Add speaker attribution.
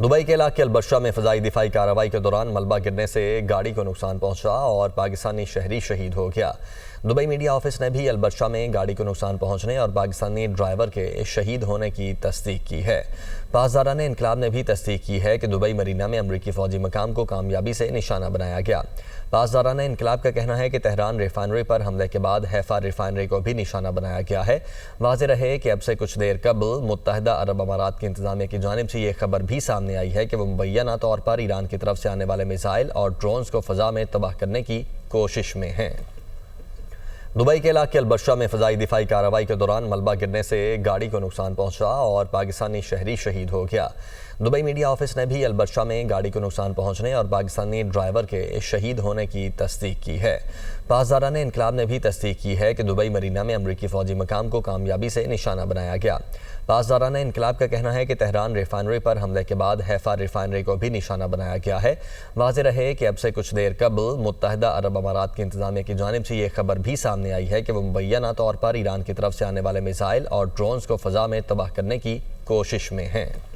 Speaker 1: Dubai के इलाके अलबर्शा में फ़ज़ाई दिफाई कार्रवाई के दौरान मलबा गिरने से गाड़ी को नुकसान पहुंचा और पाकिस्तानी शहरी शहीद हो गया। दुबई मीडिया ऑफिस ने भी अलबर्शा में गाड़ी को नुकसान पहुंचने और पाकिस्तानी ड्राइवर के शहीद होने की तस्दीक की है। पासदारान इनकलाब ने भी तस्दीक की है कि दुबई मरीना में अमरीकी फ़ौजी मकाम को कामयाबी से निशाना बनाया गया। पासदारान इनकलाब का कहना है कि तेहरान रिफाइनरी पर हमले के बाद हैफा रिफाइनरी को भी निशाना बनाया गया है। वाज़ेह रहे कि अब से कुछ देर कबल मुत्तहिदा अरब अमारात की इंतजामिया की जानिब से ये खबर भी सामने आई है कि वो मुबैना तौर पर ईरान की तरफ से आने वाले मिसाइल और ड्रोन्स को फ़ज़ा में तबाह करने की कोशिश में हैं। दुबई के इलाके अलबर्शा में फ़ज़ाई दिफाई कार्रवाई के दौरान मलबा गिरने से गाड़ी को नुकसान पहुंचा और पाकिस्तानी शहरी शहीद हो गया। दुबई मीडिया ऑफिस ने भी अलबर्शा में गाड़ी को नुकसान पहुंचने और पाकिस्तानी ड्राइवर के शहीद होने की तस्दीक की है। पासदारान इनकलाब ने भी तस्दीक की है कि दुबई मरीना में अमरीकी फ़ौजी मकाम को कामयाबी से निशाना बनाया गया। पासदारान इनकलाब का कहना है कि तेहरान रिफाइनरी पर हमले के बाद हैफा रिफाइनरी को भी निशाना बनाया गया है। वाज़ेह रहे कि अब से कुछ देर कबल मुत्तहिदा अरब अमारात की इंतजामिया की जानिब से ये खबर भी सामने आई है कि वो मुबैना तौर पर ईरान की तरफ से आने वाले मिसाइल और ड्रोन्स को फ़ज़ा में तबाह करने की कोशिश में हैं।